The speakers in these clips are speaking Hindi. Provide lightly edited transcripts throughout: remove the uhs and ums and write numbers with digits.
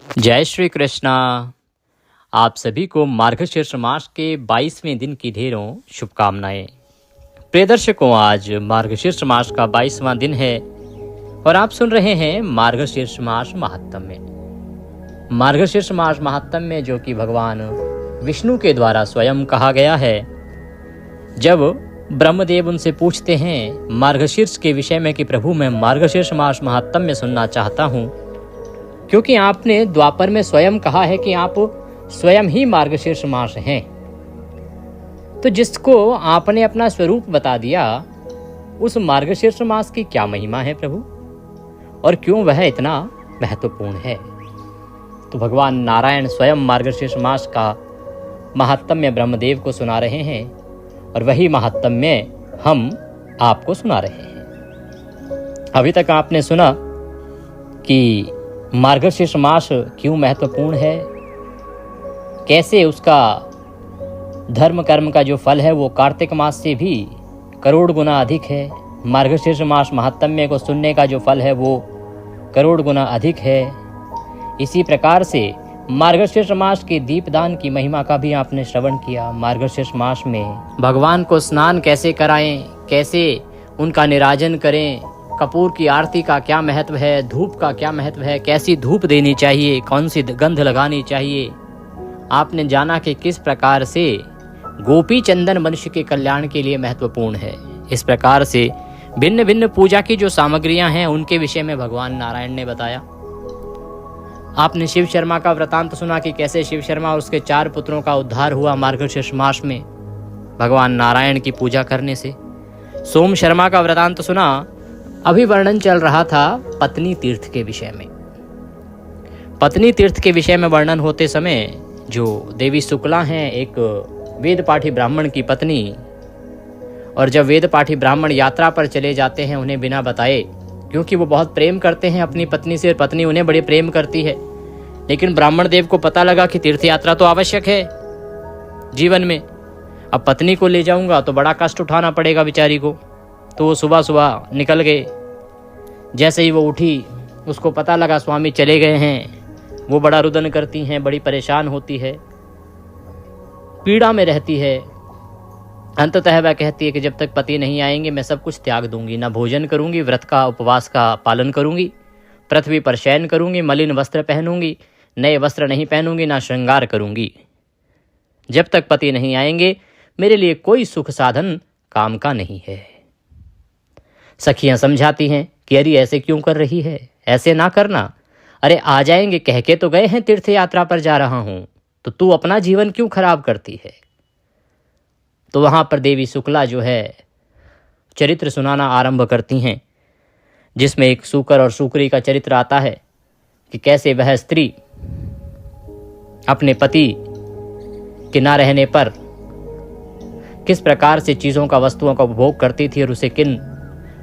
जय श्री कृष्णा। आप सभी को मार्गशीर्ष मास के 22वें दिन की ढेरों शुभकामनाएं। प्रिय दर्शकों, आज मार्गशीर्ष मास का 22वां दिन है और आप सुन रहे हैं मार्गशीर्ष मास महात्म्य में। मार्गशीर्ष मास महात्म्य में जो कि भगवान विष्णु के द्वारा स्वयं कहा गया है। जब ब्रह्मदेव उनसे पूछते हैं मार्गशीर्ष के विषय में कि प्रभु मैं मार्गशीर्ष मास महात्म्य सुनना चाहता हूँ, क्योंकि आपने द्वापर में स्वयं कहा है कि आप स्वयं ही मार्गशीर्ष मास हैं, तो जिसको आपने अपना स्वरूप बता दिया, उस मार्गशीर्ष मास की क्या महिमा है प्रभु, और क्यों वह इतना महत्वपूर्ण है। तो भगवान नारायण स्वयं मार्गशीर्ष मास का महात्म्य ब्रह्मदेव को सुना रहे हैं और वही महात्म्य हम आपको सुना रहे हैं। अभी तक आपने सुना कि मार्गशीर्ष मास क्यों महत्वपूर्ण है, कैसे उसका धर्म कर्म का जो फल है वो कार्तिक मास से भी करोड़ गुना अधिक है। मार्गशीर्ष मास महात्म्य को सुनने का जो फल है वो करोड़ गुना अधिक है। इसी प्रकार से मार्गशीर्ष मास के दीपदान की महिमा का भी आपने श्रवण किया। मार्गशीर्ष मास में भगवान को स्नान कैसे कराएं, कैसे उनका निराजन करें, कपूर की आरती का क्या महत्व है, धूप का क्या महत्व है, कैसी धूप देनी चाहिए, कौन सी गंध लगानी चाहिए। आपने जाना कि किस प्रकार से गोपी चंदन मनुष्य के कल्याण के लिए महत्वपूर्ण है। इस प्रकार से भिन्न भिन्न पूजा की जो सामग्रियां हैं उनके विषय में भगवान नारायण ने बताया। आपने शिव शर्मा का वृतांत सुना कि कैसे शिव शर्मा और उसके 4 पुत्रों का उद्धार हुआ मार्गशीर्ष मास में भगवान नारायण की पूजा करने से। सोम शर्मा का वृतांत सुना। अभी वर्णन चल रहा था पत्नी तीर्थ के विषय में। पत्नी तीर्थ के विषय में वर्णन होते समय जो देवी शुक्ला हैं, एक वेद पाठी ब्राह्मण की पत्नी, और जब वेद पाठी ब्राह्मण यात्रा पर चले जाते हैं उन्हें बिना बताए, क्योंकि वो बहुत प्रेम करते हैं अपनी पत्नी से, पत्नी उन्हें बड़े प्रेम करती है, लेकिन ब्राह्मण देव को पता लगा कि तीर्थ यात्रा तो आवश्यक है जीवन में, अब पत्नी को ले जाऊंगा तो बड़ा कष्ट उठाना पड़ेगा बेचारी को। तो वो सुबह सुबह निकल गए। जैसे ही वो उठी उसको पता लगा स्वामी चले गए हैं। वो बड़ा रुदन करती हैं, बड़ी परेशान होती है, पीड़ा में रहती है। अंततः वह कहती है कि जब तक पति नहीं आएंगे मैं सब कुछ त्याग दूंगी, ना भोजन करूंगी, व्रत का उपवास का पालन करूंगी, पृथ्वी पर शयन करूंगी, मलिन वस्त्र पहनूंगी, नए वस्त्र नहीं पहनूंगी, ना श्रृंगार करूंगी। जब तक पति नहीं आएंगे मेरे लिए कोई सुख साधन काम का नहीं है। सखियां समझाती हैं कि अरे ऐसे क्यों कर रही है, ऐसे ना करना, अरे आ जाएंगे, कह के तो गए हैं तीर्थ यात्रा पर जा रहा हूं, तो तू अपना जीवन क्यों खराब करती है। तो वहां पर देवी शुक्ला जो है चरित्र सुनाना आरंभ करती हैं, जिसमें एक सूकर और सूकरी का चरित्र आता है कि कैसे वह स्त्री अपने पति के ना रहने पर किस प्रकार से चीजों का, वस्तुओं का उपभोग करती थी और उसे किन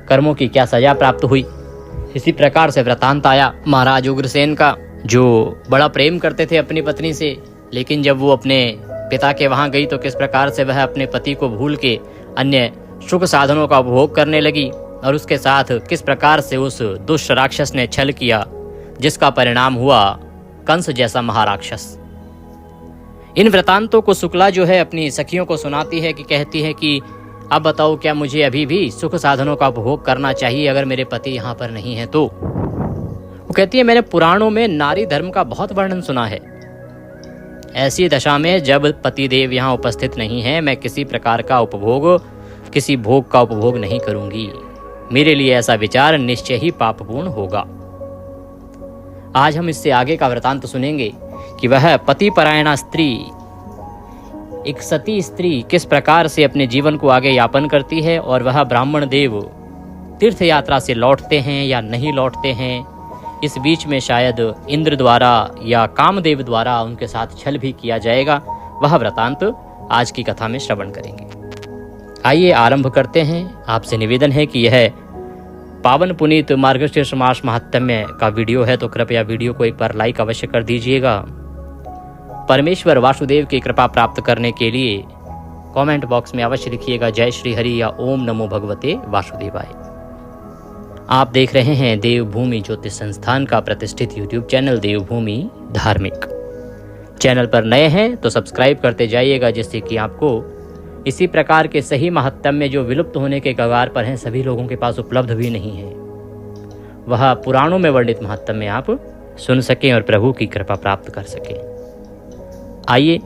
कर्मों की क्या सजा प्राप्त हुई। इसी प्रकार से वृतांत आया महाराज उग्रसेन का, जो बड़ा प्रेम करते थे अपनी पत्नी से, लेकिन जब वो अपने पिता के वहां गई तो किस प्रकार से वह अपने पति को भूल के अन्य सुख साधनों का उपभोग करने लगी, और उसके साथ किस प्रकार से उस दुष्ट राक्षस ने छल किया, जिसका परिणाम हुआ कंस जैसा महाराक्षस। इन वृतांतों को शुक्ला जो है अपनी सखियों को सुनाती है कि कहती है कि अब बताओ क्या मुझे अभी भी सुख साधनों का उपभोग करना चाहिए अगर मेरे पति यहाँ पर नहीं है तो। वो कहती है मैंने पुराणों में नारी धर्म का बहुत वर्णन सुना है। ऐसी दशा में जब पति देव यहाँ उपस्थित नहीं है मैं किसी प्रकार का उपभोग, किसी भोग का उपभोग नहीं करूंगी। मेरे लिए ऐसा विचार निश्चय ही पापपूर्ण होगा। आज हम इससे आगे का वृतांत सुनेंगे कि वह पति परायणा स्त्री, एक सती स्त्री किस प्रकार से अपने जीवन को आगे यापन करती है, और वह ब्राह्मण देव तीर्थ यात्रा से लौटते हैं या नहीं लौटते हैं। इस बीच में शायद इंद्र द्वारा या कामदेव द्वारा उनके साथ छल भी किया जाएगा। वह वृतांत आज की कथा में श्रवण करेंगे। आइए आरंभ करते हैं। आपसे निवेदन है कि यह पावन पुनीत मार्गशीर्ष मास महात्म्य का वीडियो है तो कृपया वीडियो को एक बार लाइक अवश्य कर दीजिएगा। परमेश्वर वासुदेव की कृपा प्राप्त करने के लिए कमेंट बॉक्स में अवश्य लिखिएगा जय श्री हरि या ओम नमो भगवते वासुदेवाय। आप देख रहे हैं देवभूमि ज्योतिष संस्थान का प्रतिष्ठित यूट्यूब चैनल देवभूमि धार्मिक। चैनल पर नए हैं तो सब्सक्राइब करते जाइएगा, जिससे कि आपको इसी प्रकार के सही महात्म्य जो विलुप्त होने के कगार पर हैं, सभी लोगों के पास उपलब्ध भी नहीं है, वह पुराणों में वर्णित महात्म्य आप सुन सकें और प्रभु की कृपा प्राप्त कर सकें। आइए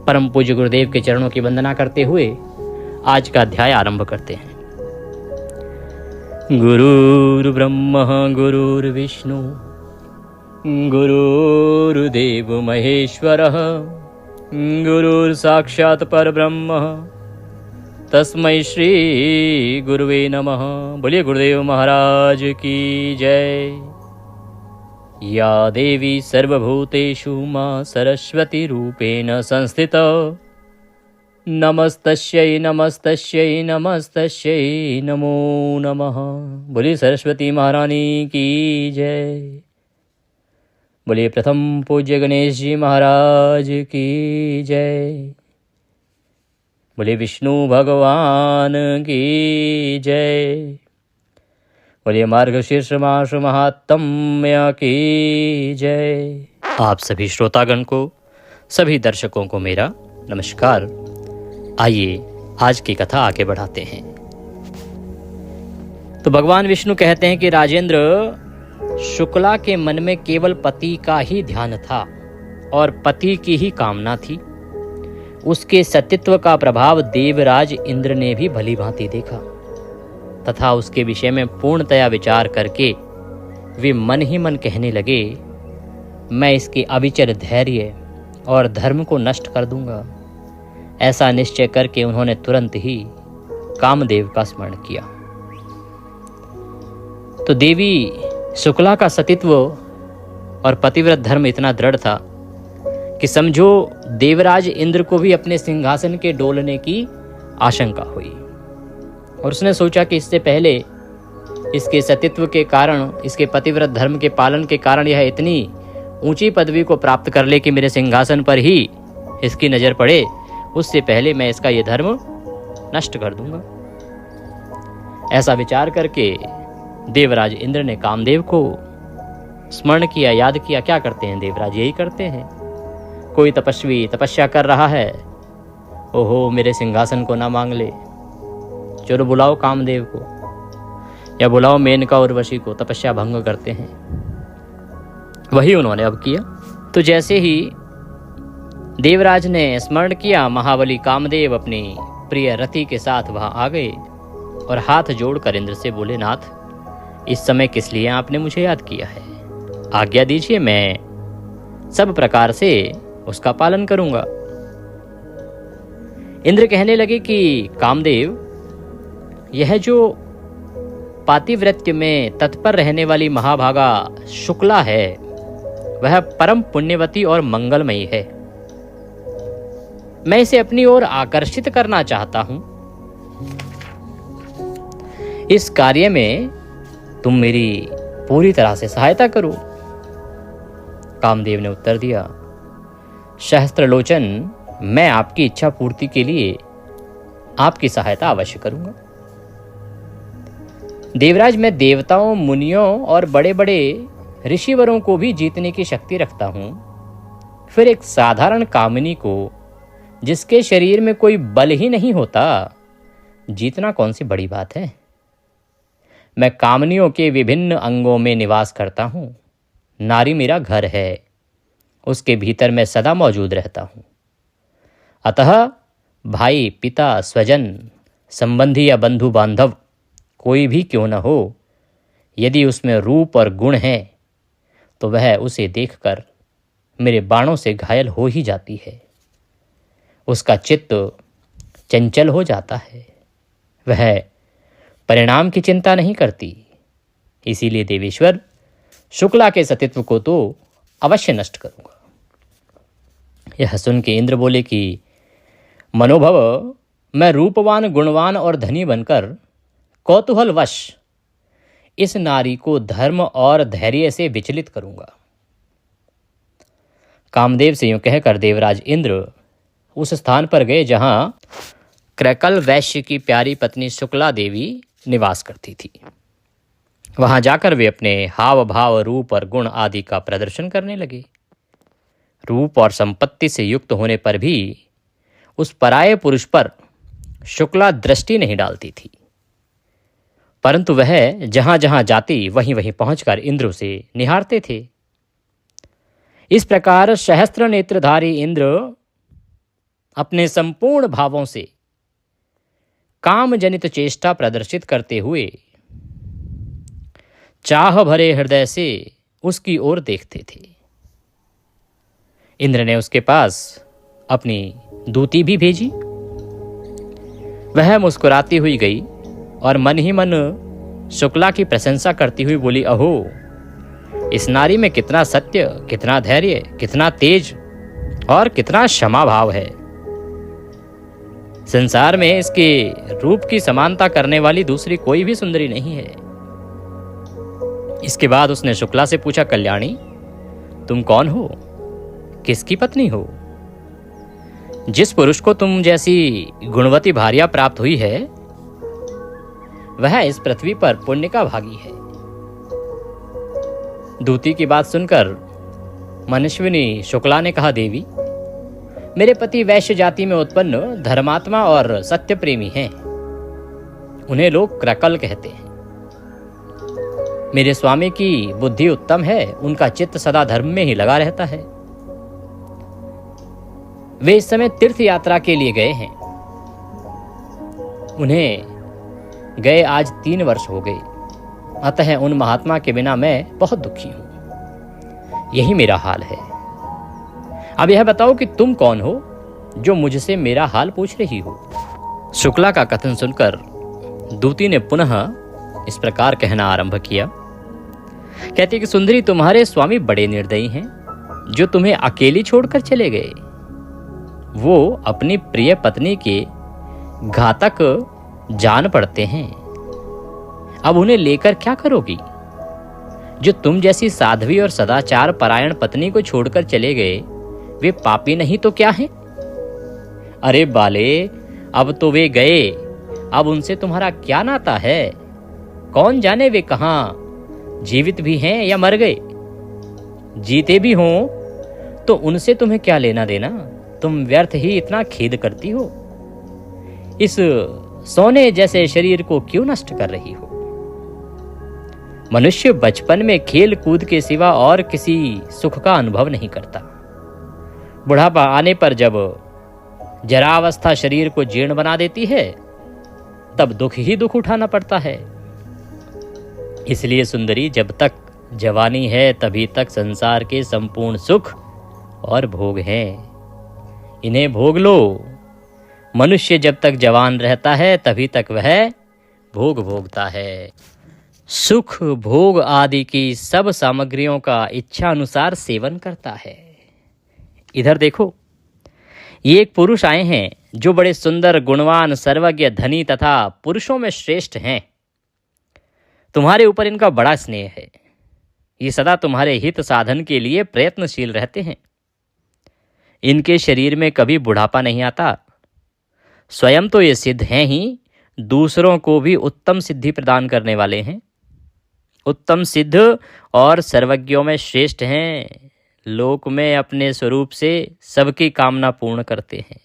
परम पूज्य गुरुदेव के चरणों की वंदना करते हुए आज का अध्याय आरंभ करते हैं। गुरुर्ब्रह्मा गुरुर्विष्णु गुरुर्देव महेश्वरः गुरुर्साक्षात् परब्रह्म तस्मै श्री गुरुवे नमः। बोलिए गुरुदेव महाराज की जय। या देवी सर्वभूतेषु मां सरस्वती रूपेण संस्थिता नमस्तस्यै नमस्तस्यै नमस्तस्यै नमो नमः। बोलिए सरस्वती महारानी की जय। बोलिए प्रथम पूज्य गणेश जी महाराज की जय। बोलिए विष्णु भगवान की जय। बोलिए मार्गशीर्ष मास महात्म्य की जय। आप सभी श्रोतागण को, सभी दर्शकों को मेरा नमस्कार। आइए आज की कथा आगे बढ़ाते हैं। तो भगवान विष्णु कहते हैं कि राजेंद्र, शुक्ला के मन में केवल पति का ही ध्यान था और पति की ही कामना थी। उसके सतीत्व का प्रभाव देवराज इंद्र ने भी भली भांति देखा तथा उसके विषय में पूर्णतया विचार करके वे मन ही मन कहने लगे, मैं इसके अविचल धैर्य और धर्म को नष्ट कर दूंगा। ऐसा निश्चय करके उन्होंने तुरंत ही कामदेव का स्मरण किया। तो देवी शुक्ला का सतीत्व और पतिव्रत धर्म इतना दृढ़ था कि समझो देवराज इंद्र को भी अपने सिंहासन के डोलने की आशंका हुई और उसने सोचा कि इससे पहले इसके सतीत्व के कारण, इसके पतिव्रत धर्म के पालन के कारण यह इतनी ऊंची पदवी को प्राप्त कर ले कि मेरे सिंहासन पर ही इसकी नजर पड़े, उससे पहले मैं इसका यह धर्म नष्ट कर दूंगा। ऐसा विचार करके देवराज इंद्र ने कामदेव को स्मरण किया, याद किया। क्या करते हैं देवराज? यही करते हैं। कोई तपस्वी तपस्या कर रहा है, ओहो मेरे सिंहासन को ना मांग ले, चलो बुलाओ कामदेव को या बुलाओ मेनका उर्वशी को, तपस्या भंग करते हैं। वही उन्होंने अब किया। तो जैसे ही देवराज ने स्मरण किया, महाबली कामदेव अपनी प्रिय रति के साथ वहां आ गए और हाथ जोड़कर इंद्र से बोले, नाथ इस समय किस लिए आपने मुझे याद किया है? आज्ञा दीजिए, मैं सब प्रकार से उसका पालन करूंगा। इंद्र कहने लगे कि कामदेव, यह जो पातिव्रत्य में तत्पर रहने वाली महाभागा शुक्ला है, वह परम पुण्यवती और मंगलमयी है। मैं इसे अपनी ओर आकर्षित करना चाहता हूं। इस कार्य में तुम मेरी पूरी तरह से सहायता करो। कामदेव ने उत्तर दिया, सहस्त्रलोचन, मैं आपकी इच्छा पूर्ति के लिए आपकी सहायता अवश्य करूंगा। देवराज, मैं देवताओं, मुनियों और बड़े बड़े ऋषिवरों को भी जीतने की शक्ति रखता हूं। फिर एक साधारण कामिनी को, जिसके शरीर में कोई बल ही नहीं होता, जीतना कौन सी बड़ी बात है? मैं कामनियों के विभिन्न अंगों में निवास करता हूं। नारी मेरा घर है, उसके भीतर मैं सदा मौजूद रहता हूं। अतः भाई, पिता, स्वजन, संबंधी या बंधु बांधव कोई भी क्यों न हो, यदि उसमें रूप और गुण है तो वह उसे देखकर मेरे बाणों से घायल हो ही जाती है। उसका चित्त चंचल हो जाता है, वह परिणाम की चिंता नहीं करती। इसीलिए देवेश्वर, शुक्ला के सतीत्व को तो अवश्य नष्ट करूंगा। यह सुन के इंद्र बोले कि मनोभव, मैं रूपवान, गुणवान और धनी बनकर कौतूहलवश इस नारी को धर्म और धैर्य से विचलित करूंगा। कामदेव से यूं कहकर देवराज इंद्र उस स्थान पर गए जहां क्रैकल वैश्य की प्यारी पत्नी शुक्ला देवी निवास करती थी। वहां जाकर वे अपने हाव भाव, रूप और गुण आदि का प्रदर्शन करने लगे। रूप और संपत्ति से युक्त होने पर भी उस पराये पुरुष पर शुक्ला दृष्टि नहीं डालती थी, परंतु वह जहां जहां जाती वहीं वहीं पहुंचकर इंद्र उसे निहारते थे। इस प्रकार सहस्त्र नेत्रधारी इंद्र अपने संपूर्ण भावों से काम जनित चेष्टा प्रदर्शित करते हुए चाह भरे हृदय से उसकी ओर देखते थे। इंद्र ने उसके पास अपनी दूती भी भेजी। वह मुस्कुराती हुई गई और मन ही मन शुक्ला की प्रशंसा करती हुई बोली, अहो, इस नारी में कितना सत्य, कितना धैर्य, कितना तेज और कितना क्षमा भाव है। संसार में इसके रूप की समानता करने वाली दूसरी कोई भी सुंदरी नहीं है। इसके बाद उसने शुक्ला से पूछा, कल्याणी, तुम कौन हो, किसकी पत्नी हो? जिस पुरुष को तुम जैसी गुणवती भार्या प्राप्त हुई है वह इस पृथ्वी पर पुण्य का भागी है। दूती की बात सुनकर मनस्विनी शुक्ला ने कहा, देवी, मेरे पति वैश्य जाति में उत्पन्न धर्मात्मा और सत्य प्रेमी हैं। उन्हें लोग क्रकल कहते हैं। मेरे स्वामी की बुद्धि उत्तम है, उनका चित्त सदा धर्म में ही लगा रहता है। वे इस समय तीर्थ यात्रा के लिए गए हैं। उन्हें गए आज 3 वर्ष हो गए। अतः उन महात्मा के बिना मैं बहुत दुखी हूं। यही मेरा हाल है। अब यह बताओ कि तुम कौन हो जो मुझसे मेरा हाल पूछ रही हो? शुक्ला का कथन सुनकर दूती ने पुनः इस प्रकार कहना आरंभ किया। कहती कि सुंदरी, तुम्हारे स्वामी बड़े निर्दयी हैं जो तुम्हें अकेली छोड़कर चले गए। वो अपनी प्रिय पत्नी के घातक जान पड़ते हैं। अब उन्हें लेकर क्या करोगी? जो तुम जैसी साध्वी और सदाचार परायण पत्नी को छोड़कर चले गए वे पापी नहीं तो क्या हैं? अरे बाले, अब तो वे गए, अब उनसे तुम्हारा क्या नाता है? कौन जाने वे कहां जीवित भी हैं या मर गए। जीते भी हों तो उनसे तुम्हें क्या लेना देना? तुम व्यर्थ ही इतना खेद करती हो। इस सोने जैसे शरीर को क्यों नष्ट कर रही हो? मनुष्य बचपन में खेल कूद के सिवा और किसी सुख का अनुभव नहीं करता। बुढ़ापा आने पर जब जरावस्था शरीर को जीर्ण बना देती है तब दुख ही दुख उठाना पड़ता है। इसलिए सुंदरी, जब तक जवानी है तभी तक संसार के संपूर्ण सुख और भोग हैं। इन्हें भोग लो। मनुष्य जब तक जवान रहता है तभी तक वह भोग भोगता है। सुख भोग आदि की सब सामग्रियों का इच्छा अनुसार सेवन करता है। इधर देखो, ये एक पुरुष आए हैं जो बड़े सुंदर, गुणवान, सर्वज्ञ, धनी तथा पुरुषों में श्रेष्ठ हैं। तुम्हारे ऊपर इनका बड़ा स्नेह है। ये सदा तुम्हारे हित साधन के लिए प्रयत्नशील रहते हैं। इनके शरीर में कभी बुढ़ापा नहीं आता। स्वयं तो ये सिद्ध हैं ही, दूसरों को भी उत्तम सिद्धि प्रदान करने वाले हैं। उत्तम सिद्ध और सर्वज्ञों में श्रेष्ठ हैं। लोक में अपने स्वरूप से सबकी कामना पूर्ण करते हैं।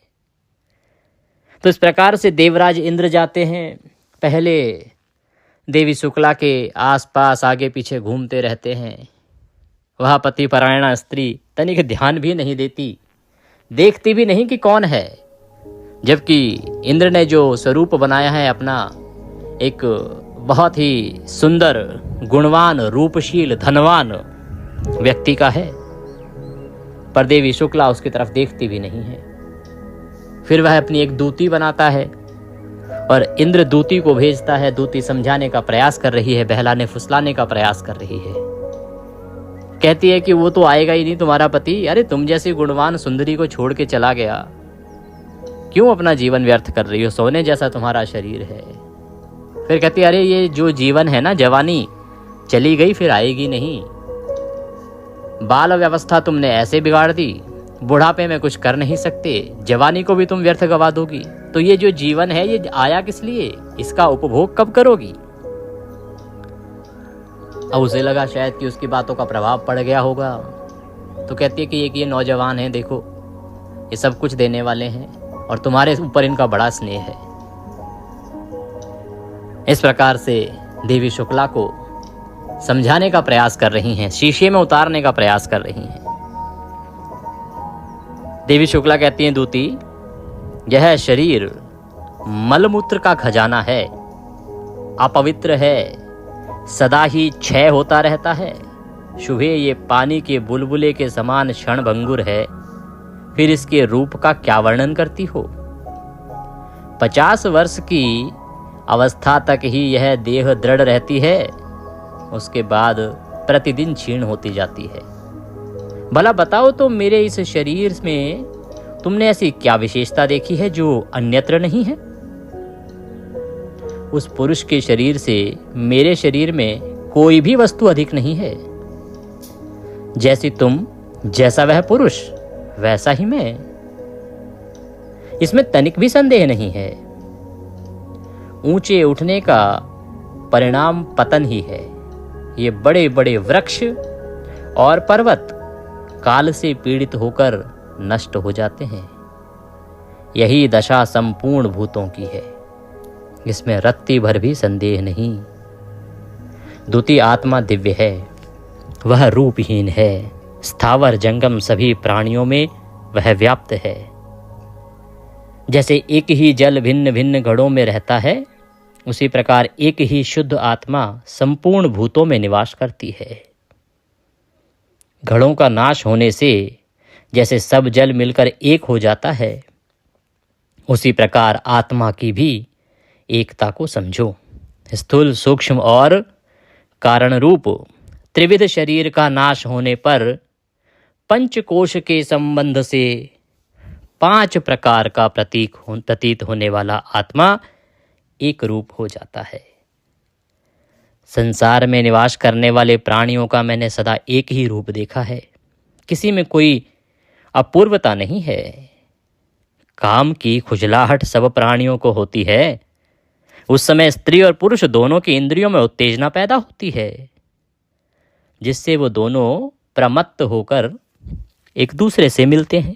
तो इस प्रकार से देवराज इंद्र जाते हैं। पहले देवी शुक्ला के आसपास आगे पीछे घूमते रहते हैं। वह पतिपरायणा स्त्री तनिक ध्यान भी नहीं देती, देखती भी नहीं कि कौन है। जबकि इंद्र ने जो स्वरूप बनाया है अपना, एक बहुत ही सुंदर, गुणवान, रूपशील, धनवान व्यक्ति का है, पर देवी शुक्ला उसकी तरफ देखती भी नहीं है। फिर वह अपनी एक दूती बनाता है और इंद्र दूती को भेजता है। दूती समझाने का प्रयास कर रही है, बहलाने फुसलाने का प्रयास कर रही है। कहती है कि वो तो आएगा ही नहीं तुम्हारा पति। अरे तुम जैसी गुणवान सुंदरी को छोड़ के चला गया, क्यों अपना जीवन व्यर्थ कर रही हो? सोने जैसा तुम्हारा शरीर है। फिर कहती है, अरे ये जो जीवन है ना, जवानी चली गई फिर आएगी नहीं। बाल व्यवस्था तुमने ऐसे बिगाड़ दी, बुढ़ापे में कुछ कर नहीं सकते, जवानी को भी तुम व्यर्थ गवा दोगी। तो ये जो जीवन है ये आया किस लिए? इसका उपभोग कब करोगी? अब उसे लगा शायद कि उसकी बातों का प्रभाव पड़ गया होगा, तो कहती है कि ये नौजवान हैं, देखो ये सब कुछ देने वाले हैं और तुम्हारे ऊपर इनका बड़ा स्नेह है। इस प्रकार से देवी शुक्ला को समझाने का प्रयास कर रही हैं, शीशे में उतारने का प्रयास कर रही हैं। देवी शुक्ला कहती हैं, दूती, यह शरीर मलमूत्र का खजाना है, अपवित्र है, सदा ही क्षय होता रहता है। शुभे ये पानी के बुलबुले के समान क्षणभंगुर है, फिर इसके रूप का क्या वर्णन करती हो। 50 वर्ष की अवस्था तक ही यह देह दृढ़ रहती है, उसके बाद प्रतिदिन क्षीण होती जाती है। भला बताओ तो मेरे इस शरीर में तुमने ऐसी क्या विशेषता देखी है जो अन्यत्र नहीं है। उस पुरुष के शरीर से मेरे शरीर में कोई भी वस्तु अधिक नहीं है। जैसी तुम, जैसा वह पुरुष, वैसा ही मैं, इसमें तनिक भी संदेह नहीं है। ऊंचे उठने का परिणाम पतन ही है। ये बड़े बड़े वृक्ष और पर्वत काल से पीड़ित होकर नष्ट हो जाते हैं। यही दशा संपूर्ण भूतों की है, इसमें रत्ती भर भी संदेह नहीं। द्वितीय आत्मा दिव्य है, वह रूपहीन है। स्थावर जंगम सभी प्राणियों में वह व्याप्त है। जैसे एक ही जल भिन्न भिन्न घड़ों में रहता है, उसी प्रकार एक ही शुद्ध आत्मा संपूर्ण भूतों में निवास करती है। घड़ों का नाश होने से जैसे सब जल मिलकर एक हो जाता है, उसी प्रकार आत्मा की भी एकता को समझो। स्थूल, सूक्ष्म और कारण रूप त्रिविध शरीर का नाश होने पर पंचकोश के संबंध से 5 प्रकार का प्रतीत होने वाला आत्मा एक रूप हो जाता है। संसार में निवास करने वाले प्राणियों का मैंने सदा एक ही रूप देखा है, किसी में कोई अपूर्वता नहीं है। काम की खुजलाहट सब प्राणियों को होती है। उस समय स्त्री और पुरुष दोनों की इंद्रियों में उत्तेजना पैदा होती है, जिससे वो दोनों प्रमत्त होकर एक दूसरे से मिलते हैं,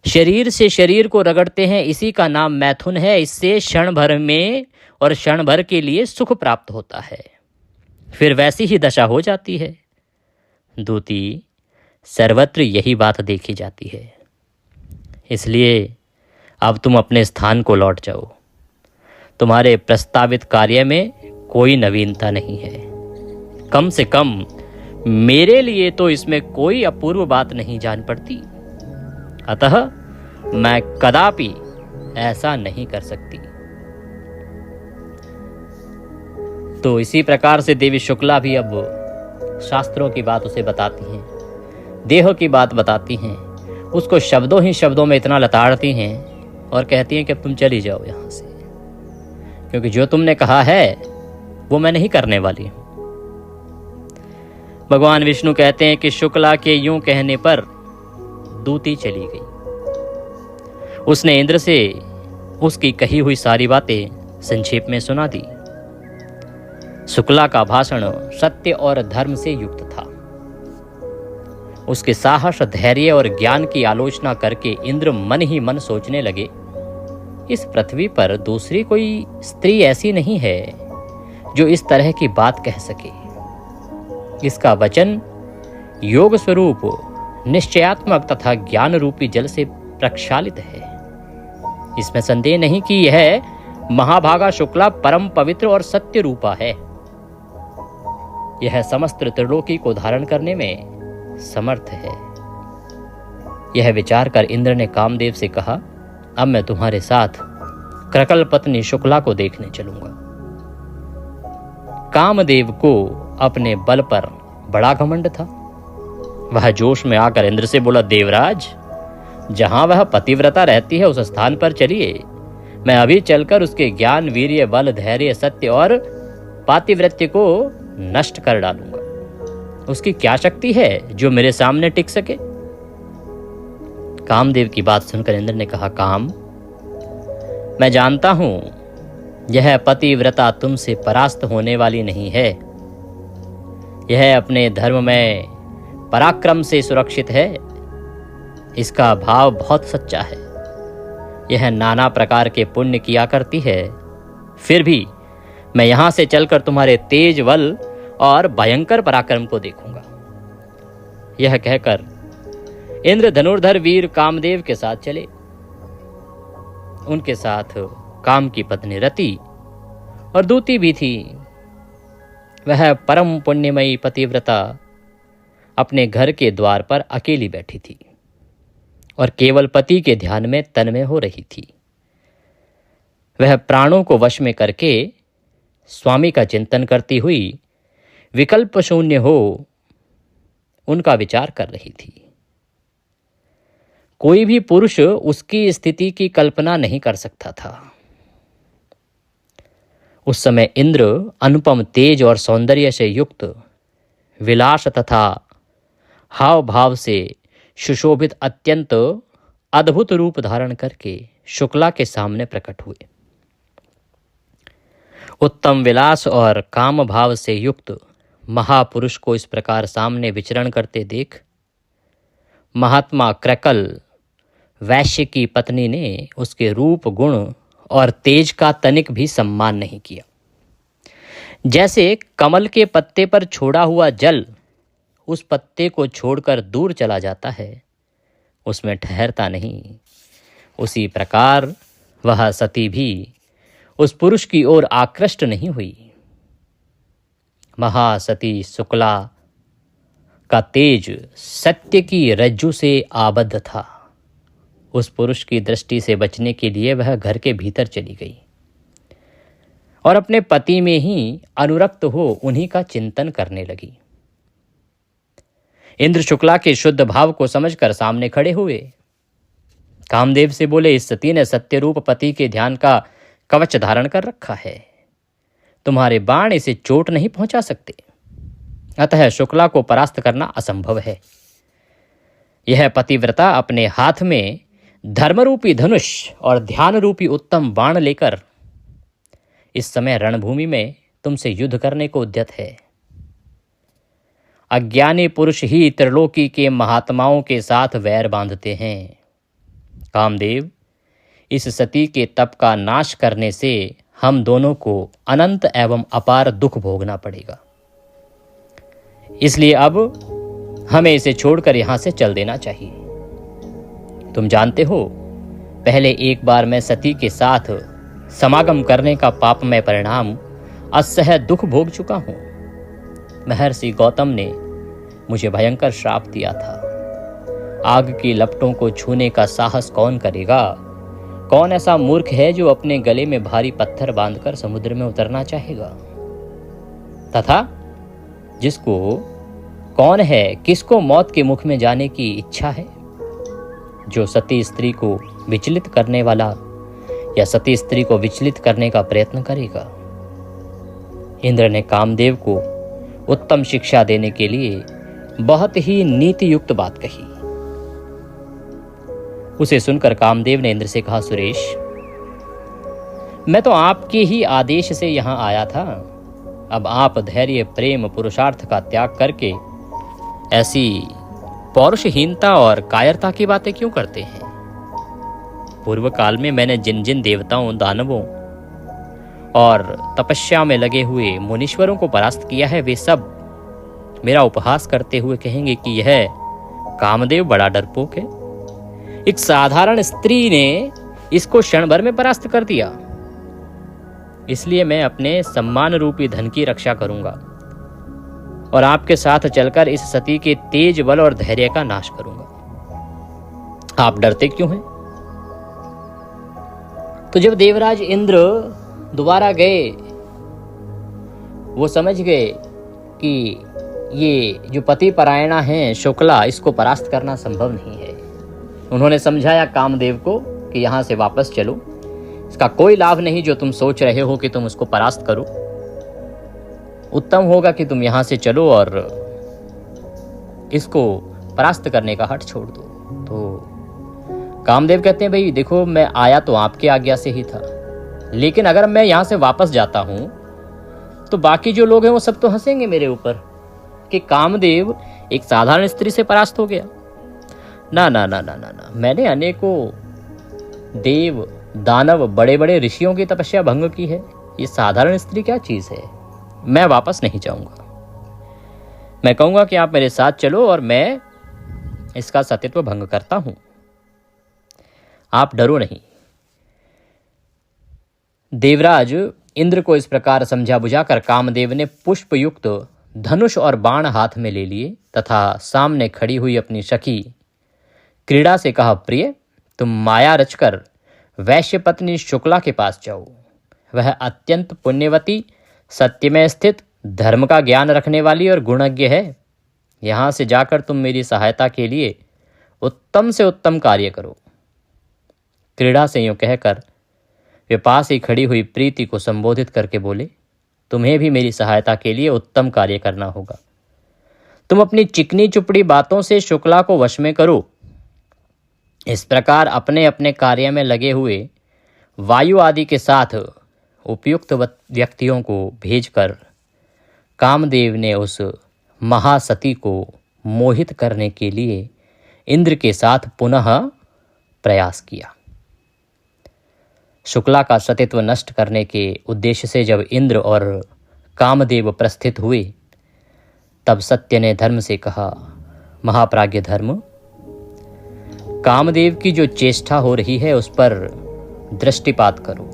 शरीर से शरीर को रगड़ते हैं। इसी का नाम मैथुन है। इससे क्षण भर में और क्षण भर के लिए सुख प्राप्त होता है, फिर वैसी ही दशा हो जाती है। दूती, सर्वत्र यही बात देखी जाती है। इसलिए अब तुम अपने स्थान को लौट जाओ। तुम्हारे प्रस्तावित कार्य में कोई नवीनता नहीं है। कम से कम मेरे लिए तो इसमें कोई अपूर्व बात नहीं जान पड़ती, अतः मैं कदापि ऐसा नहीं कर सकती। तो इसी प्रकार से देवी शुक्ला भी अब शास्त्रों की बात उसे बताती हैं, देह की बात बताती हैं, उसको शब्दों ही शब्दों में इतना लताड़ती हैं और कहती हैं कि अब तुम चली जाओ यहाँ से, क्योंकि जो तुमने कहा है वो मैं नहीं करने वाली हूँ। भगवान विष्णु कहते हैं कि शुक्ला के यूं कहने पर दूती चली गई। उसने इंद्र से उसकी कही हुई सारी बातें संक्षेप में सुना दी। शुक्ला का भाषण सत्य और धर्म से युक्त था। उसके साहस, धैर्य और ज्ञान की आलोचना करके इंद्र मन ही मन सोचने लगे, इस पृथ्वी पर दूसरी कोई स्त्री ऐसी नहीं है जो इस तरह की बात कह सके। इसका वचन योग स्वरूप, निश्चयात्मक तथा ज्ञान रूपी जल से प्रक्षालित है। इसमें संदेह नहीं कि यह महाभागा शुक्ला परम पवित्र और सत्य रूपा है। यह समस्त त्रिलोकी को धारण करने में समर्थ है। यह विचार कर इंद्र ने कामदेव से कहा, अब मैं तुम्हारे साथ क्रकल पत्नी शुक्ला को देखने चलूंगा। कामदेव को अपने बल पर बड़ा घमंड था। वह जोश में आकर इंद्र से बोला, देवराज, जहां वह पतिव्रता रहती है उस स्थान पर चलिए। मैं अभी चलकर उसके ज्ञान, वीर्य, बल, धैर्य, सत्य और पातिव्रत्य को नष्ट कर डालूंगा। उसकी क्या शक्ति है जो मेरे सामने टिक सके। कामदेव की बात सुनकर इंद्र ने कहा, काम, मैं जानता हूं यह पतिव्रता तुमसे परास्त होने वाली नहीं है। यह अपने धर्म में पराक्रम से सुरक्षित है। इसका भाव बहुत सच्चा है। यह नाना प्रकार के पुण्य किया करती है। फिर भी मैं यहाँ से चलकर तुम्हारे तेज बल और भयंकर पराक्रम को देखूंगा। यह कहकर इंद्र धनुर्धर वीर कामदेव के साथ चले। उनके साथ काम की पत्नी रति और दूती भी थी। वह परम पुण्यमयी पतिव्रता अपने घर के द्वार पर अकेली बैठी थी और केवल पति के ध्यान में तन्मय हो रही थी। वह प्राणों को वश में करके स्वामी का चिंतन करती हुई विकल्प शून्य हो उनका विचार कर रही थी। कोई भी पुरुष उसकी स्थिति की कल्पना नहीं कर सकता था। उस समय इंद्र अनुपम तेज और सौंदर्य से युक्त विलास तथा हाव भाव से सुशोभित अत्यंत अद्भुत रूप धारण करके शुक्ला के सामने प्रकट हुए। उत्तम विलास और काम भाव से युक्त महापुरुष को इस प्रकार सामने विचरण करते देख महात्मा क्रकल वैश्य की पत्नी ने उसके रूप गुण और तेज का तनिक भी सम्मान नहीं किया। जैसे कमल के पत्ते पर छोड़ा हुआ जल उस पत्ते को छोड़कर दूर चला जाता है, उसमें ठहरता नहीं, उसी प्रकार वह सती भी उस पुरुष की ओर आकृष्ट नहीं हुई। महासती शुक्ला का तेज सत्य की रज्जु से आबद्ध था। उस पुरुष की दृष्टि से बचने के लिए वह घर के भीतर चली गई और अपने पति में ही अनुरक्त हो उन्हीं का चिंतन करने लगी। इंद्र शुक्ला के शुद्ध भाव को समझकर सामने खड़े हुए। कामदेव से बोले, इस सती ने सत्य रूप पति के ध्यान का कवच धारण कर रखा है। तुम्हारे बाण इसे चोट नहीं पहुंचा सकते, अतः शुक्ला को परास्त करना असंभव है। यह पतिव्रता अपने हाथ में धर्मरूपी धनुष और ध्यान रूपी उत्तम बाण लेकर इस समय रणभूमि में तुमसे युद्ध करने को उद्यत है। अज्ञानी पुरुष ही त्रिलोकी के महात्माओं के साथ वैर बांधते हैं। कामदेव, इस सती के तप का नाश करने से हम दोनों को अनंत एवं अपार दुख भोगना पड़ेगा। इसलिए अब हमें इसे छोड़कर यहां से चल देना चाहिए। तुम जानते हो, पहले एक बार मैं सती के साथ समागम करने का पापमय परिणाम असह्य दुख भोग चुका हूं। महर्षि गौतम ने मुझे भयंकर श्राप दिया था। आग की लपटों को छूने का साहस कौन करेगा? कौन ऐसा मूर्ख है जो अपने गले में भारी पत्थर बांधकर समुद्र में उतरना चाहेगा? तथा जिसको कौन है, किसको मौत के मुख में जाने की इच्छा है? जो सती स्त्री को विचलित करने वाला या सती स्त्री को विचलित करने का प्रयत्न करेगा। इंद्र ने कामदेव को उत्तम शिक्षा देने के लिए बहुत ही नीति युक्त बात कही। उसे सुनकर कामदेव ने इंद्र से कहा, सुरेश, मैं तो आपके ही आदेश से यहां आया था। अब आप धैर्य, प्रेम, पुरुषार्थ का त्याग करके ऐसी पौरुषहीनता और कायरता की बातें क्यों करते हैं? पूर्व काल में मैंने जिन जिन देवताओं, दानवों और तपस्या में लगे हुए मुनीश्वरों को परास्त किया है, वे सब मेरा उपहास करते हुए कहेंगे कि यह कामदेव बड़ा डरपोक है। एक साधारण स्त्री ने इसको क्षण भर में परास्त कर दिया। इसलिए मैं अपने सम्मान रूपी धन की रक्षा करूंगा और आपके साथ चलकर इस सती के तेज बल और धैर्य का नाश करूंगा। आप डरते क्यों हैं? तो जब देवराज इंद्र दोबारा गए, वो समझ गए कि ये जो पति परायणा है शुक्ला, इसको परास्त करना संभव नहीं है। उन्होंने समझाया कामदेव को कि यहां से वापस चलो, इसका कोई लाभ नहीं जो तुम सोच रहे हो कि तुम उसको परास्त करो। उत्तम होगा कि तुम यहां से चलो और इसको परास्त करने का हठ छोड़ दो। तो कामदेव कहते हैं, भाई देखो, मैं आया तो आपके आज्ञा से ही था, लेकिन अगर मैं यहां से वापस जाता हूं तो बाकी जो लोग हैं वो सब तो हंसेंगे मेरे ऊपर कि कामदेव एक साधारण स्त्री से परास्त हो गया। ना ना ना ना ना ना, मैंने अनेकों देव दानव बड़े बड़े ऋषियों की तपस्या भंग की है। ये साधारण स्त्री क्या चीज है? मैं वापस नहीं जाऊंगा। मैं कहूंगा कि आप मेरे साथ चलो और मैं इसका सतीत्व भंग करता हूं। आप डरो नहीं। देवराज इंद्र को इस प्रकार समझा बुझाकर कामदेव ने पुष्प युक्त धनुष और बाण हाथ में ले लिए तथा सामने खड़ी हुई अपनी सखी क्रीड़ा से कहा, प्रिय, तुम माया रचकर वैश्य पत्नी शुक्ला के पास जाओ। वह अत्यंत पुण्यवती, सत्य में स्थित, धर्म का ज्ञान रखने वाली और गुणज्ञ है। यहां से जाकर तुम मेरी सहायता के लिए उत्तम से उत्तम कार्य करो। क्रीड़ा से यूं कहकर वे पास ही खड़ी हुई प्रीति को संबोधित करके बोले, तुम्हें भी मेरी सहायता के लिए उत्तम कार्य करना होगा। तुम अपनी चिकनी चुपड़ी बातों से शुक्ला को वश में करो। इस प्रकार अपने अपने कार्य में लगे हुए वायु आदि के साथ उपयुक्त व्यक्तियों को भेजकर कामदेव ने उस महासती को मोहित करने के लिए इंद्र के साथ पुनः प्रयास किया। शुक्ला का सतीत्व नष्ट करने के उद्देश्य से जब इंद्र और कामदेव प्रस्थित हुए, तब सत्य ने धर्म से कहा, महाप्राज्य धर्म, कामदेव की जो चेष्टा हो रही है उस पर दृष्टिपात करो।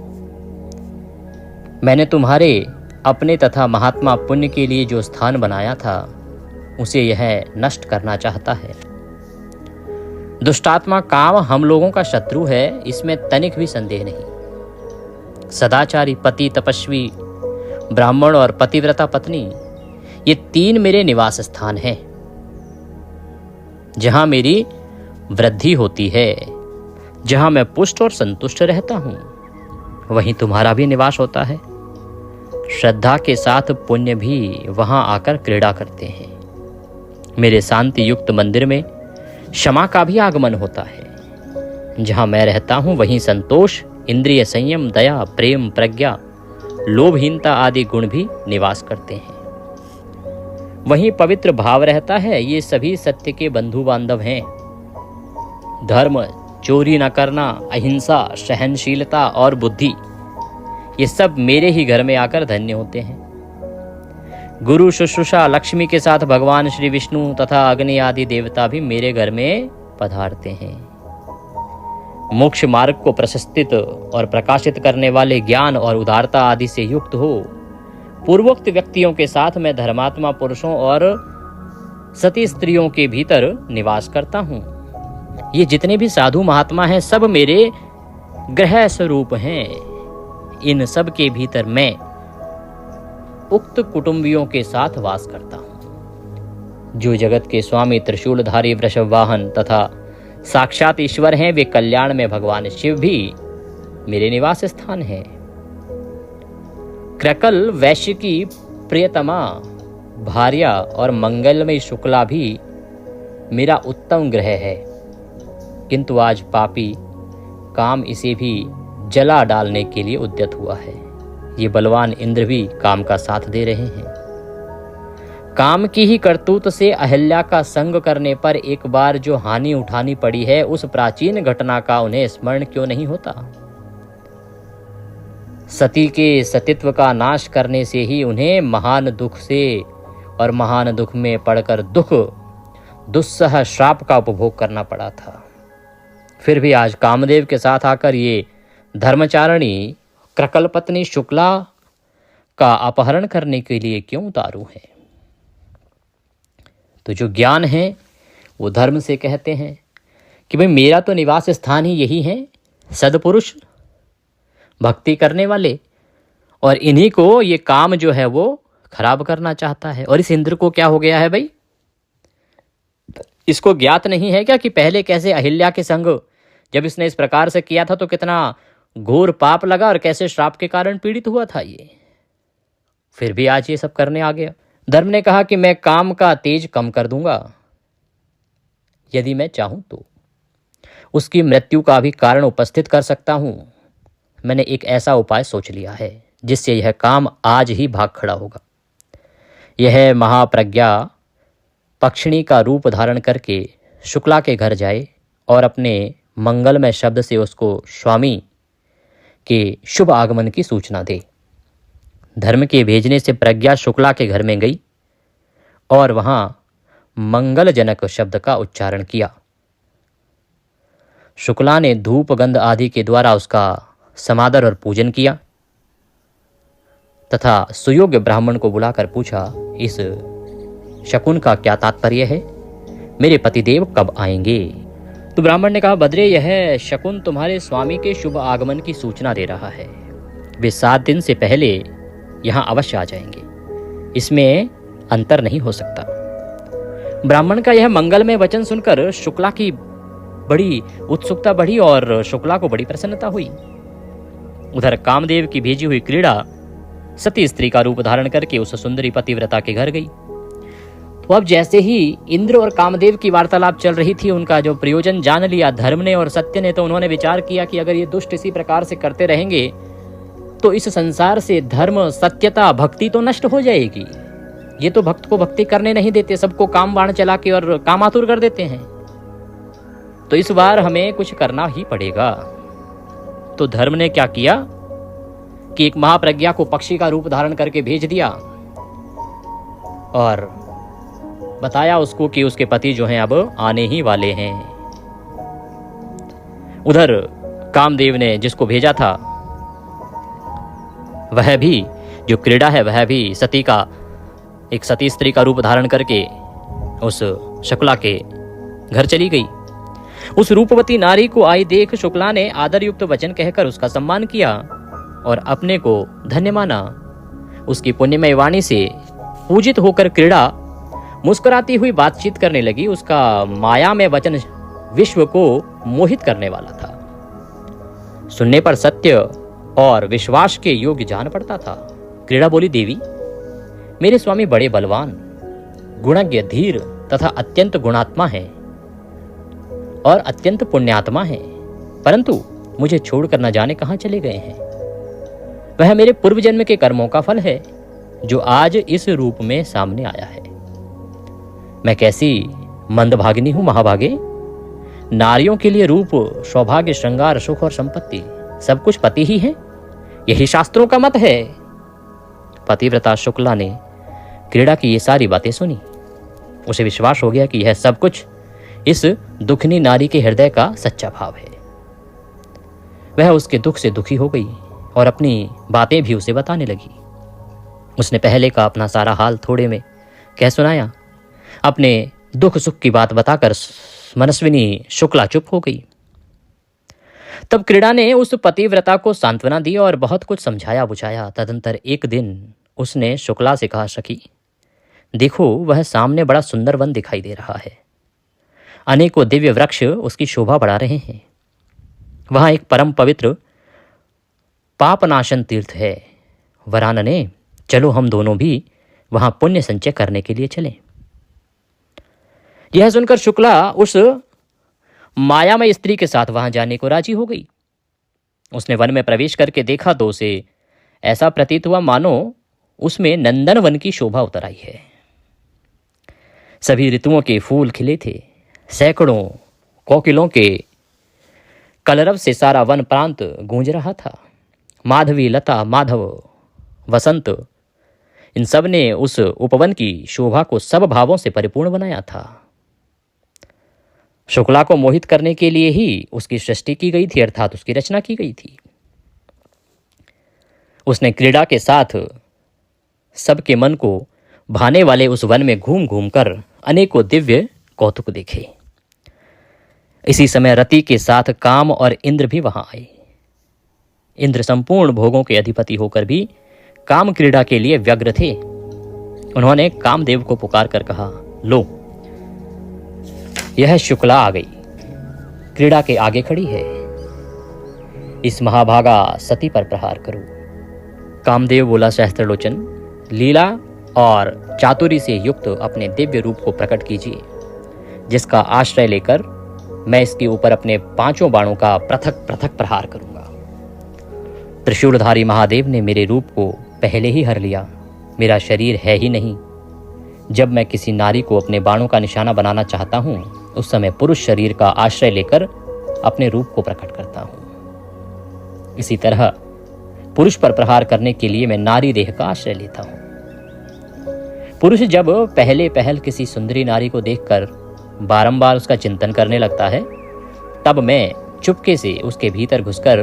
मैंने तुम्हारे अपने तथा महात्मा पुण्य के लिए जो स्थान बनाया था उसे यह नष्ट करना चाहता है। दुष्टात्मा काम हम लोगों का शत्रु है, इसमें तनिक भी संदेह नहीं। सदाचारी पति, तपस्वी ब्राह्मण और पतिव्रता पत्नी, ये तीन मेरे निवास स्थान हैं। जहां मेरी वृद्धि होती है, जहां मैं पुष्ट और संतुष्ट रहता हूं, वहीं तुम्हारा भी निवास होता है। श्रद्धा के साथ पुण्य भी वहां आकर क्रीड़ा करते हैं। मेरे शांति युक्त मंदिर में क्षमा का भी आगमन होता है। जहां मैं रहता हूं वहीं संतोष, इंद्रिय संयम, दया, प्रेम, प्रज्ञा, लोभहीनता आदि गुण भी निवास करते हैं। वहीं पवित्र भाव रहता है। ये सभी सत्य के बंधु बांधव हैं। धर्म, चोरी न करना, अहिंसा, सहनशीलता और बुद्धि, ये सब मेरे ही घर में आकर धन्य होते हैं। गुरु शुश्रूषा, लक्ष्मी के साथ भगवान श्री विष्णु तथा अग्नि आदि देवता भी मेरे घर में पधारते हैं। मोक्ष मार्ग को प्रशस्तित और प्रकाशित करने वाले ज्ञान और उदारता आदि से युक्त हो पूर्वोक्त व्यक्तियों के साथ मैं धर्मात्मा पुरुषों और सती स्त्रियों के भीतर निवास करता हूँ। ये जितने भी साधु महात्मा हैं सब मेरे ग्रह स्वरूप हैं। इन सब के भीतर मैं उक्त कुटुंबियों के साथ वास करता हूँ। जो जगत के स्वामी, त्रिशूलधारी, वृषभ वाहन तथा साक्षात ईश्वर हैं, वे कल्याण में भगवान शिव भी मेरे निवास स्थान है। क्रकल वैश्य की प्रियतमा भार्या और मंगलमयी शुक्ला भी मेरा उत्तम ग्रह है, किंतु आज पापी काम इसे भी जला डालने के लिए उद्यत हुआ है। ये बलवान इंद्र भी काम का साथ दे रहे हैं। काम की ही करतूत से अहल्या का संग करने पर एक बार जो हानि उठानी पड़ी है, उस प्राचीन घटना का उन्हें स्मरण क्यों नहीं होता? सती के सतीत्व का नाश करने से ही उन्हें महान दुख से और महान दुख में पड़कर दुस्सह श्राप का उपभोग करना पड़ा था। फिर भी आज कामदेव के साथ आकर ये धर्मचारिणी क्रकल पत्नी शुक्ला का अपहरण करने के लिए क्यों उतारू है? तो जो ज्ञान है वो धर्म से कहते हैं कि भाई मेरा तो निवास स्थान ही यही है। सदपुरुष, भक्ति करने वाले, और इन्हीं को ये काम जो है वो खराब करना चाहता है। और इस इंद्र को क्या हो गया है भाई? इसको ज्ञात नहीं है क्या कि पहले कैसे अहिल्या के संग जब इसने इस प्रकार से किया था तो कितना घोर पाप लगा और कैसे श्राप के कारण पीड़ित हुआ था ये। फिर भी आज ये सब करने आ गया। धर्म ने कहा कि मैं काम का तेज कम कर दूंगा यदि मैं चाहूं तो। उसकी मृत्यु का भी कारण उपस्थित कर सकता हूं। मैंने एक ऐसा उपाय सोच लिया है जिससे यह काम आज ही भाग खड़ा होगा। यह महाप्रज्ञा पक्षिणी का रूप धारण करके शुक्ला के घर जाए और अपने मंगलमय शब्द से उसको स्वामी के शुभ आगमन की सूचना दे। धर्म के भेजने से प्रज्ञा शुक्ला के घर में गई और वहां मंगलजनक शब्द का उच्चारण किया। शुक्ला ने धूप गंध आदि के द्वारा उसका समादर और पूजन किया तथा सुयोग्य ब्राह्मण को बुलाकर पूछा, इस शकुन का क्या तात्पर्य है? मेरे पतिदेव कब आएंगे? तो ब्राह्मण ने कहा, बद्रे, यह शकुन तुम्हारे स्वामी के शुभ आगमन की सूचना दे रहा है। वे 7 दिन से पहले यहां अवश्य आ जाएंगे, इसमें अंतर नहीं हो सकता। ब्राह्मण का यह मंगलमय वचन सुनकर शुक्ला की बड़ी उत्सुकता बढ़ी और शुक्ला को बड़ी प्रसन्नता हुई। उधर कामदेव की भेजी हुई क्रीड़ा सती स्त्री का रूप धारण करके उस सुंदरी पतिव्रता के घर गई। तो अब जैसे ही इंद्र और कामदेव की वार्तालाप चल रही थी, उनका जो प्रयोजन जान लिया धर्म ने और सत्य ने, तो उन्होंने विचार किया कि अगर ये दुष्ट इसी प्रकार से करते रहेंगे तो इस संसार से धर्म, सत्यता, भक्ति तो नष्ट हो जाएगी। ये तो भक्त को भक्ति करने नहीं देते, सबको काम बाण चला के और कामातुर कर देते हैं। तो इस बार हमें कुछ करना ही पड़ेगा। तो धर्म ने क्या किया कि एक महाप्रज्ञा को पक्षी का रूप धारण करके भेज दिया और बताया उसको कि उसके पति जो हैं अब आने ही वाले हैं। उधर कामदेव ने जिसको भेजा था वह भी, जो क्रीड़ा है वह भी सती का, एक सती स्त्री का रूप धारण करके उस शुक्ला के घर चली गई। उस रूपवती नारी को आई देख शुक्ला ने आदरयुक्त वचन कहकर उसका सम्मान किया और अपने को धन्य माना। उसकी पुण्यमय वाणी से पूजित होकर क्रीड़ा मुस्कुराती हुई बातचीत करने लगी। उसका माया में वचन विश्व को मोहित करने वाला था। सुनने पर सत्य और विश्वास के योग्य जान पड़ता था। क्रीड़ा बोली, देवी, मेरे स्वामी बड़े बलवान, गुणज्ञ, धीर तथा अत्यंत गुणात्मा हैं और अत्यंत पुण्यात्मा हैं, परंतु मुझे छोड़कर न जाने कहां चले गए हैं। वह मेरे पूर्व जन्म के कर्मों का फल है जो आज इस रूप में सामने आया है। मैं कैसी मंदभागिनी हूं महाभागे। नारियों के लिए रूप, सौभाग्य, श्रृंगार, सुख और संपत्ति सब कुछ पति ही है, यही शास्त्रों का मत है। पतिव्रता शुक्ला ने क्रीड़ा की ये सारी बातें सुनी। उसे विश्वास हो गया कि यह सब कुछ इस दुखनी नारी के हृदय का सच्चा भाव है। वह उसके दुख से दुखी हो गई और अपनी बातें भी उसे बताने लगी। उसने पहले का अपना सारा हाल थोड़े में कह सुनाया। अपने दुख सुख की बात बताकर मनस्विनी शुक्ला चुप हो गई। तब क्रीड़ा ने उस पतिव्रता को सांत्वना दी और बहुत कुछ समझाया बुझाया। तदंतर एक दिन उसने शुक्ला से कहा, सखी देखो, वह सामने बड़ा सुंदर वन दिखाई दे रहा है। अनेकों दिव्य वृक्ष उसकी शोभा बढ़ा रहे हैं। वहां एक परम पवित्र पापनाशन तीर्थ है। वरानने, चलो हम दोनों भी वहां पुण्य संचय करने के लिए चलें। यह सुनकर शुक्ला उस मायामय स्त्री के साथ वहां जाने को राजी हो गई। उसने वन में प्रवेश करके देखा तो उसे ऐसा प्रतीत हुआ मानो उसमें नंदन वन की शोभा उतर आई है। सभी ऋतुओं के फूल खिले थे। सैकड़ों कोकिलों के कलरव से सारा वन प्रांत गूंज रहा था। माधवी, लता, माधव, वसंत, इन सब ने उस उपवन की शोभा को सब भावों से परिपूर्ण बनाया था। शुक्ला को मोहित करने के लिए ही उसकी सृष्टि की गई थी, अर्थात उसकी रचना की गई थी। उसने क्रीड़ा के साथ सबके मन को भाने वाले उस वन में घूम घूम कर अनेकों दिव्य कौतुक देखे। इसी समय रति के साथ काम और इंद्र भी वहां आए। इंद्र संपूर्ण भोगों के अधिपति होकर भी काम क्रीड़ा के लिए व्यग्र थे। उन्होंने कामदेव को पुकार कर कहा, लो, यह शुक्ला आ गई, क्रीड़ा के आगे खड़ी है। इस महाभागा सती पर प्रहार करो। कामदेव बोला, सहस्त्रलोचन, लीला और चातुरी से युक्त अपने दिव्य रूप को प्रकट कीजिए, जिसका आश्रय लेकर मैं इसके ऊपर अपने 5 बाणों का पृथक पृथक प्रहार करूंगा। त्रिशूलधारी महादेव ने मेरे रूप को पहले ही हर लिया। मेरा शरीर है ही नहीं, जब मैं किसी नारी को अपने बाणों का निशाना बनाना चाहता हूँ, उस समय पुरुष शरीर का आश्रय लेकर अपने रूप को प्रकट करता हूँ। इसी तरह पुरुष पर प्रहार करने के लिए मैं नारी देह का आश्रय लेता हूँ। पुरुष जब पहले पहल किसी सुंदरी नारी को देखकर बारंबार उसका चिंतन करने लगता है, तब मैं चुपके से उसके भीतर घुसकर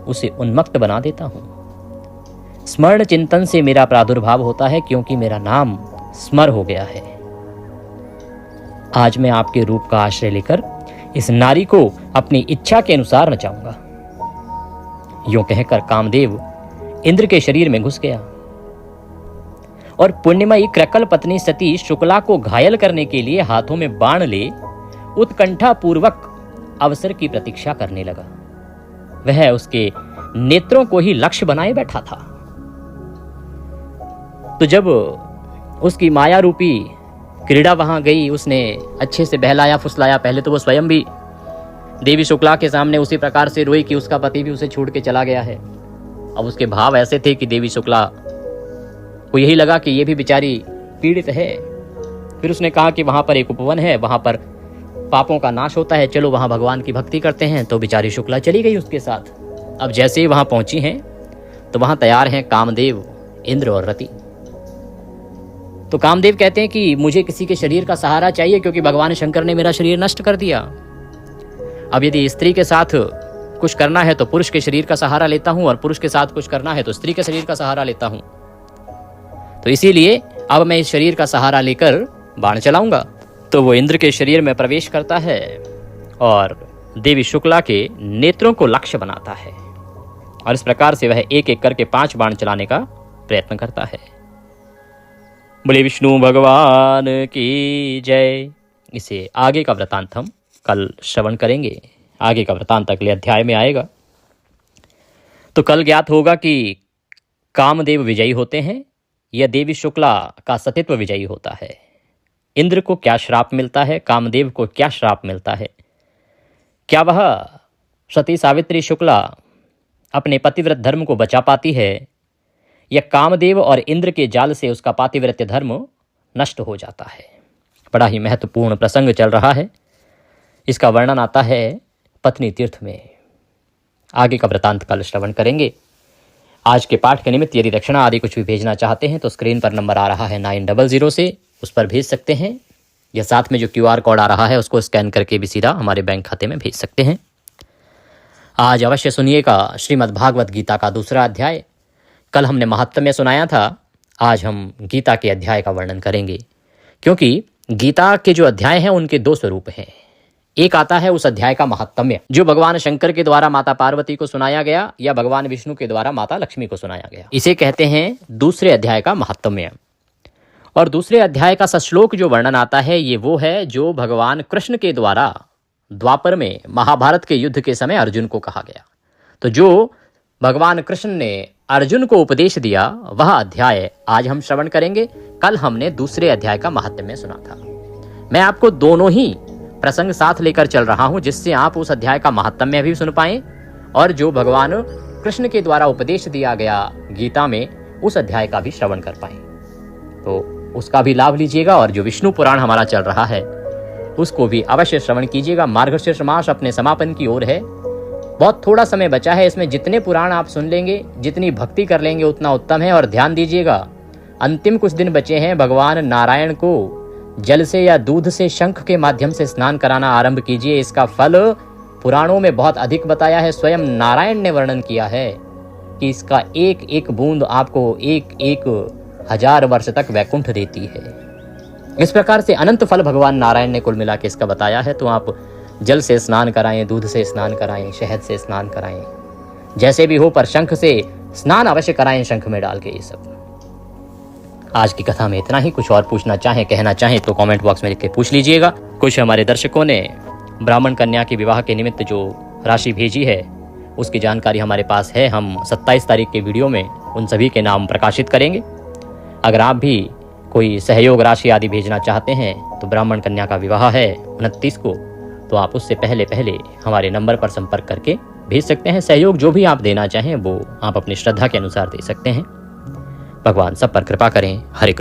उसे उन्मत्त बना देता हूँ। स्मरण चिंतन से मेरा प्रादुर्भाव होता है, क्योंकि मेरा नाम स्मर हो गया है। आज मैं आपके रूप का आश्रय लेकर इस नारी को अपनी इच्छा के अनुसार नचाऊंगा। यूं कहकर कामदेव इंद्र के शरीर में घुस गया और पुण्यमयी क्रकल पत्नी सती शुक्ला को घायल करने के लिए हाथों में बाण ले उत्कंठा पूर्वक अवसर की प्रतीक्षा करने लगा। वह उसके नेत्रों को ही लक्ष्य बनाए बैठा था। तो जब उसकी माया रूपी क्रीड़ा वहां गई, उसने अच्छे से बहलाया फुसलाया। पहले तो वो स्वयं भी देवी शुक्ला के सामने उसी प्रकार से रोई कि उसका पति भी उसे छोड़ के चला गया है। अब उसके भाव ऐसे थे कि देवी शुक्ला को यही लगा कि ये भी बेचारी पीड़ित है। फिर उसने कहा कि वहां पर एक उपवन है, वहां पर पापों का नाश होता है, चलो वहां भगवान की भक्ति करते हैं। तो बेचारी शुक्ला चली गई उसके साथ। अब जैसे ही वहां पहुंची हैं तो वहां तैयार हैं कामदेव, इंद्र और रति। तो कामदेव कहते हैं कि मुझे किसी के शरीर का सहारा चाहिए, क्योंकि भगवान शंकर ने मेरा शरीर नष्ट कर दिया। अब यदि स्त्री के साथ कुछ करना है तो पुरुष के शरीर का सहारा लेता हूं, और पुरुष के साथ कुछ करना है तो स्त्री के शरीर का सहारा लेता हूं। तो इसीलिए अब मैं इस शरीर का सहारा लेकर बाण चलाऊंगा। तो वो इंद्र के शरीर में प्रवेश करता है और देवी शुक्ला के नेत्रों को लक्ष्य बनाता है, और इस प्रकार से वह एक एक करके 5 बाण चलाने का प्रयत्न करता है। बोले विष्णु भगवान की जय। इसे आगे का वृतांत हम कल श्रवण करेंगे। आगे का वृतांत अगले अध्याय में आएगा। तो कल ज्ञात होगा कि कामदेव विजयी होते हैं या देवी शुक्ला का सतीत्व विजयी होता है। इंद्र को क्या श्राप मिलता है, कामदेव को क्या श्राप मिलता है, क्या वह सती सावित्री शुक्ला अपने पतिव्रत धर्म को बचा पाती है, या कामदेव और इंद्र के जाल से उसका पातिव्रत्य धर्म नष्ट हो जाता है। बड़ा ही महत्वपूर्ण प्रसंग चल रहा है। इसका वर्णन आता है पत्नी तीर्थ में। आगे का वृतांत कल श्रवण करेंगे। आज के पाठ के निमित्त यदि दक्षिणा आदि कुछ भी भेजना चाहते हैं तो स्क्रीन पर नंबर आ रहा है 900 से, उस पर भेज सकते हैं, या साथ में जो QR कोड आ रहा है उसको स्कैन करके भी सीधा हमारे बैंक खाते में भेज सकते हैं। आज अवश्य सुनिएगा श्रीमद् भागवत गीता का 2रा अध्याय। कल हमने महात्म्य सुनाया था, आज हम गीता के अध्याय का वर्णन करेंगे, क्योंकि गीता के जो अध्याय हैं उनके 2 स्वरूप हैं। एक आता है उस अध्याय का महात्म्य, जो भगवान शंकर के द्वारा माता पार्वती को सुनाया गया या भगवान विष्णु के द्वारा माता लक्ष्मी को सुनाया गया। इसे कहते हैं दूसरे अध्याय का महात्म्य। और दूसरे अध्याय का सश्लोक जो वर्णन आता है, ये वो है जो भगवान कृष्ण के द्वारा द्वापर में महाभारत के युद्ध के समय अर्जुन को कहा गया। तो जो भगवान कृष्ण ने अर्जुन को उपदेश दिया वह अध्याय आज हम श्रवण करेंगे। कल हमने दूसरे अध्याय का महात्म्य सुना था। मैं आपको दोनों ही प्रसंग साथ लेकर चल रहा हूं, जिससे आप उस अध्याय का महात्म्य भी सुन पाएं और जो भगवान कृष्ण के द्वारा उपदेश दिया गया गीता में उस अध्याय का भी श्रवण कर पाएं। तो उसका भी लाभ लीजिएगा, और जो विष्णु पुराण हमारा चल रहा है उसको भी अवश्य श्रवण कीजिएगा। मार्गशीर्ष मास अपने समापन की ओर है, बहुत थोड़ा समय बचा है। इसमें जितने पुराण आप सुन लेंगे, जितनी भक्ति कर लेंगे उतना उत्तम है। और ध्यान दीजिएगा, अंतिम कुछ दिन बचे हैं। भगवान नारायण को जल से या दूध से शंख के माध्यम से स्नान कराना आरंभ कीजिए। इसका फल पुराणों में बहुत अधिक बताया है। स्वयं नारायण ने वर्णन किया है कि इसका एक एक बूंद आपको 1,000 वर्ष तक वैकुंठ देती है। इस प्रकार से अनंत फल भगवान नारायण ने कुल मिला के इसका बताया है। तो आप जल से स्नान कराएं, दूध से स्नान कराएं, शहद से स्नान कराएं, जैसे भी हो, पर शंख से स्नान अवश्य कराएं, शंख में डाल के। ये सब आज की कथा में इतना ही। कुछ और पूछना चाहें, कहना चाहें तो कमेंट बॉक्स में लिख के पूछ लीजिएगा। कुछ हमारे दर्शकों ने ब्राह्मण कन्या के विवाह के निमित्त जो राशि भेजी है उसकी जानकारी हमारे पास है। हम 27 तारीख के वीडियो में उन सभी के नाम प्रकाशित करेंगे। अगर आप भी कोई सहयोग राशि आदि भेजना चाहते हैं तो ब्राह्मण कन्या का विवाह है 29 को, तो आप उससे पहले हमारे नंबर पर संपर्क करके भेज सकते हैं। सहयोग जो भी आप देना चाहें वो आप अपनी श्रद्धा के अनुसार दे सकते हैं। भगवान सब पर कृपा करें। हरे कृष्ण।